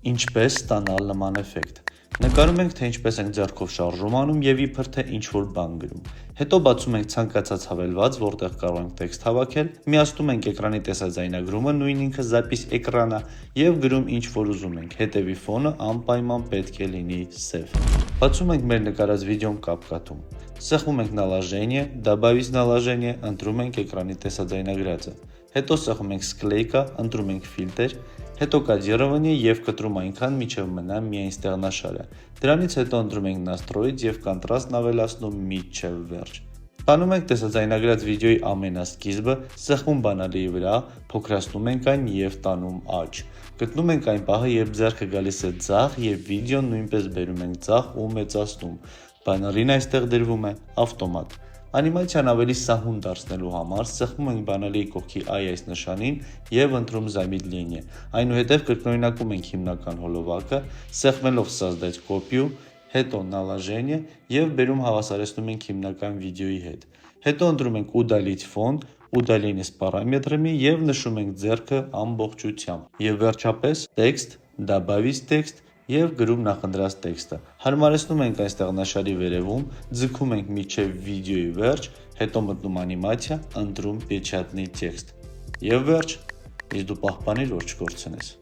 Ինչպես ստանալ նման էֆեկտ։ Նկարում ենք, թե ինչպես ենք ձեռքով շարժում անում եւ իբր թե ինչ-որ բան գրում։ Հետո բացում ենք ցանկացած հավելված, որտեղ կարող ենք տեքստ հավաքել, միացնում ենք էկրանի տեսաձայնագրումը, նույն ինքը запись էկրանա եւ գրում ինչ որ ուզում ենք։ Հետևի ֆոնը անպայման պետք է լինի սև։ Բացում ենք մեր նկարած վիդեոն CapCut-ում։ Սեղմում ենք наложение, добавить наложение, ընտրում ենք էկրանի տեսաձայնագրածը։ Հետո սեղմում ենք склейка, ընտրում ենք ֆիլտր, հետո կոդирование եւ կտրում այնքան, մինչեւ մնա միայն ստեղնաշարը։ Դրանից հետո ընտրում ենք настроить եւ կոնտրաստն ավելացնում մինչեւ վերջ։ Տանում ենք տեսաձայնագրած վիդեոյի ամենասկիզբը, սեղմում բանալիի վրա, փոքրացնում ենք այն եւ տանում աջ։ Գտնում ենք այն պահը, երբ ձեռքը գալիս է ձախ եւ վիդեոն նույնպես բերում ենք ձախ ու մեծացնում։ Բանալին այստեղ դրվում է ավտոմատ։ Անիմացիան ավելի սահուն դարձնելու համար սեղմում ենք բանալիի կողքի այս նշանին եւ ընտրում замедление։ Այնուհետեւ կրկնօրինակում ենք հիմնական հոլովակը, սեղմելով создать կոպիու, հետո наложение եւ բերում հավասարեցնում ենք հիմնական վիդեոյի հետ։ Հետո ընտրում ենք удалить фон, удаление с параметрами եւ նշում ենք ձեռքը ամբողջությամբ։ Եվ վերջապես տեքստ, добавить տեքստ եւ գրում նախընտրած տեքստը։ Հարմարեցնում ենք այս տեղնաշարի վերևում, ձգում ենք մինչեւ վիդեոյի վերջ, հետո մտնում անիմացիա, ընտրում печатный текст։ Եվ վերջ, իսկ դու պահպանիր, որ չկորցնես։